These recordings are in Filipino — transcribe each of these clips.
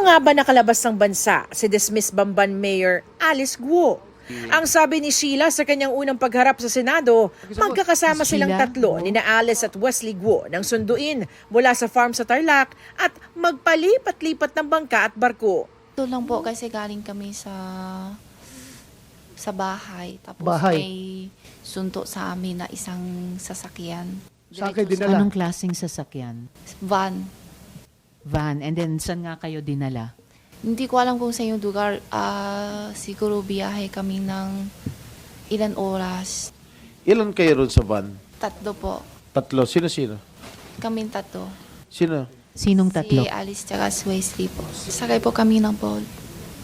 nga ba nakalabas ng bansa si dismissed Bamban Mayor Alice Guo? Ang sabi ni Sheila sa kanyang unang pagharap sa Senado, magkakasama silang tatlo ni Alice at Wesley Guo nang sunduin mula sa farm sa Tarlac at magpalipat-lipat ng bangka at barko. Ito lang po kasi galing kami sa bahay. Tapos may sunto sa amin na isang sasakyan. Saan kayo dinala? Anong klaseng sasakyan? Van. Van. And then, saan nga kayo dinala? Hindi ko alam kung sa yung lugar. Siguro biyahe kami ng ilan oras. Ilan kayo ron sa van? 3 po. 3. Sino-sino? Kaming 3. Sino? Sinong tatlo? Si Alice tsaka si Wesley po. Sasakay po kami ng boat.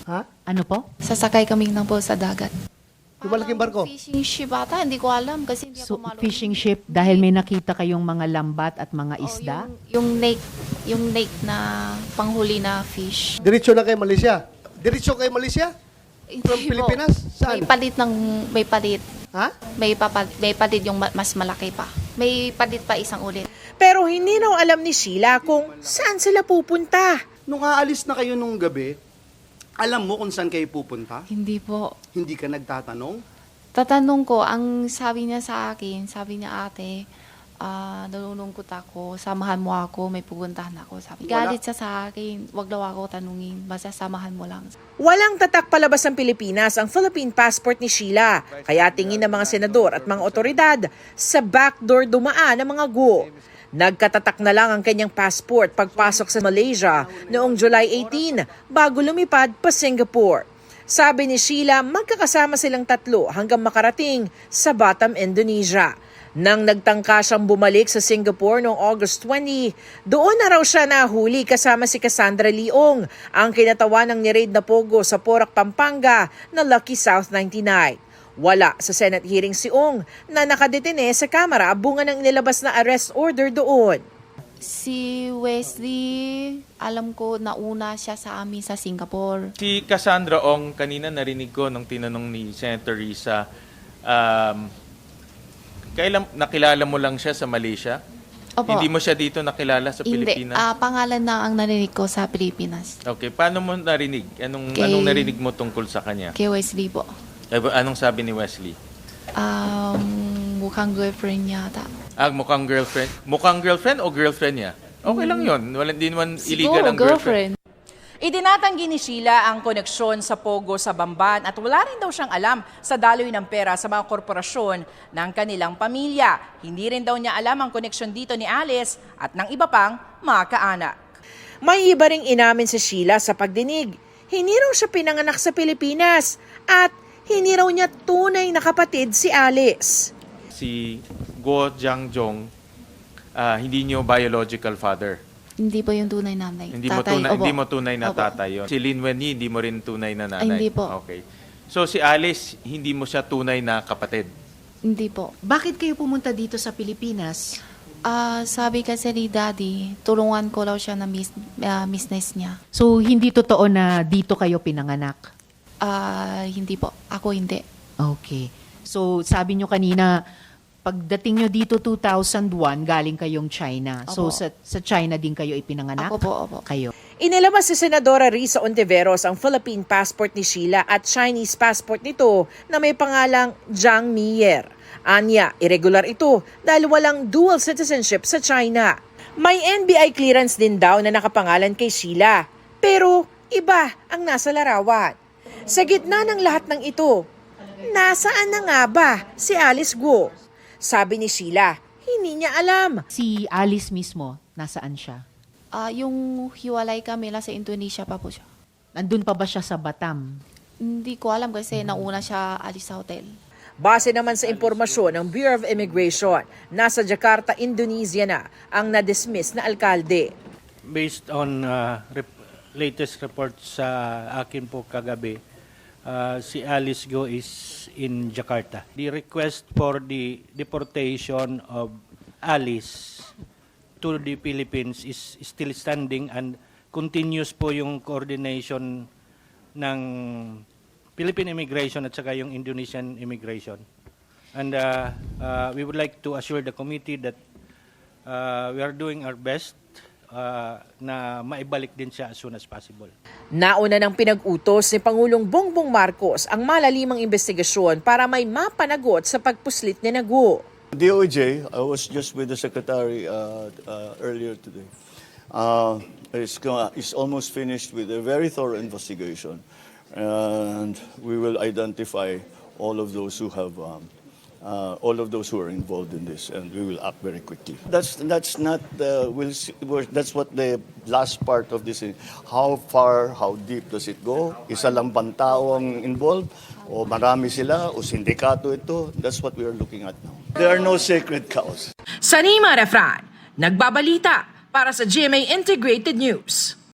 Ha? Ano po? Sasakay kami ng boat sa dagat. Yung malaking barko? Fishing ship ata. Hindi ko alam kasi hindi So, ako malo. fishing ship, dahil may nakita kayong mga lambat at mga isda? Yung lake na panghuli na fish. Diretso na kay Malaysia. Diretso kay Malaysia? From Hindi po. Pilipinas? Saan? May palit. Ha? May palit yung mas malaki pa. May palit pa isang ulit. Pero hindi raw alam ni Sheila kung saan sila pupunta. Nung aalis na kayo nung gabi, alam mo kung saan kayo pupunta? Hindi po. Hindi ka nagtatanong? Tatanong ko, ang sabi niya sa akin, sabi niya ate, nalulungkot ako, samahan mo ako, may pupuntahan ako. Sabi, galit siya sa akin, wag daw ako tanungin, basta samahan mo lang. Walang tatak palabas ng Pilipinas ang Philippine passport ni Sheila, kaya tingin ng mga senador at mga otoridad sa backdoor dumaan ang mga Guo. Nagkatatak na lang ang kanyang passport pagpasok sa Malaysia noong July 18 bago lumipad pa Singapore. Sabi ni Sheila, magkakasama silang tatlo hanggang makarating sa Batam, Indonesia. Nang nagtangka siyang bumalik sa Singapore noong August 20, doon na raw siya nahuli kasama si Cassandra Leong, ang kinatawa ng ni-raid na pogo sa Porac, Pampanga na Lucky South 99. Wala sa Senate hearing si Ong na nakadetene sa Kamara bunga ng inilabas na arrest order doon. Si Wesley, alam ko nauna siya sa amin sa Singapore. Si Cassandra Ong, kanina narinig ko nung tinanong ni Senator Risa, kailan nakilala mo lang siya sa Malaysia? Opo. Hindi mo siya dito nakilala sa Pilipinas? Hindi, pangalan na ang narinig ko sa Pilipinas. Okay, paano mo narinig? Anong narinig mo tungkol sa kanya? Kay Wesley po. Anong sabi ni Wesley? Mukhang girlfriend niya ata. Mukhang girlfriend? Mukhang girlfriend o girlfriend niya? Okay lang yun. Hindi naman illegal ang girlfriend. Itinatanggi ni Sheila ang koneksyon sa Pogo sa Bamban at wala rin daw siyang alam sa daloy ng pera sa mga korporasyon ng kanilang pamilya. Hindi rin daw niya alam ang koneksyon dito ni Alice at ng iba pang mga kaanak. May iba ring inamin si Sheila sa pagdinig. Hindi raw siya pinanganak sa Pilipinas at hindi raw niya tunay na kapatid si Alice. Si Guo Jiangjong, hindi niyo biological father. Hindi po yung tunay nanay. Hindi Tatay, mo tunay na Opo. tatay yun. Si Lin Wenyi, hindi mo rin tunay na nanay. Ay, hindi po. Okay. So si Alice, hindi mo siya tunay na kapatid. Hindi po. Bakit kayo pumunta dito sa Pilipinas? Sabi kasi ni Daddy, tulungan ko daw siya na business niya. So, hindi totoo na dito kayo pinanganak? Hindi po. Ako hindi. Okay. So, sabi nyo kanina, pagdating nyo dito 2001, galing kayong China. So, Opo. sa China din kayo ipinanganak? Ako po, opo. Kayo. Inilabas si Senadora Risa Ontiveros ang Philippine passport ni Sheila at Chinese passport nito na may pangalang Jiang Mier. Anya, irregular ito dahil walang dual citizenship sa China. May NBI clearance din daw na nakapangalan kay Sheila. Pero iba ang nasa larawan. Sa gitna ng lahat ng ito, nasaan na nga ba si Alice Guo? Sabi ni Sheila, hindi niya alam. Si Alice mismo, nasaan siya? Yung hiwalay kami lang sa Indonesia pa po siya. Nandun pa ba siya sa Batam? Hindi ko alam kasi nauna siya alis sa hotel. Base naman sa impormasyon ng Bureau of Immigration, nasa Jakarta, Indonesia na ang na-dismiss na alkalde. Based on latest report sa akin po kagabi, si Alice Go is in Jakarta. The request for the deportation of Alice to the Philippines is still standing and continuous po yung coordination ng Philippine immigration at saka yung Indonesian immigration. And we would like to assure the committee that we are doing our best na maibalik din siya as soon as possible. Nauna ng pinag-utos ni Pangulong Bongbong Marcos ang malalimang investigasyon para may mapanagot sa pagpuslit ni Gu. DOJ, I was just with the Secretary earlier today, is almost finished with a very thorough investigation, and we will identify all of those who have, all of those who are involved in this, and we will act very quickly. That's not that's what the last part of this is. How far, how deep does it go? Isa lang bang tao ang involved? O marami sila? O sindikato ito? That's what we are looking at now. There are no sacred cows. Sanima Refran, nagbabalita para sa GMA Integrated News.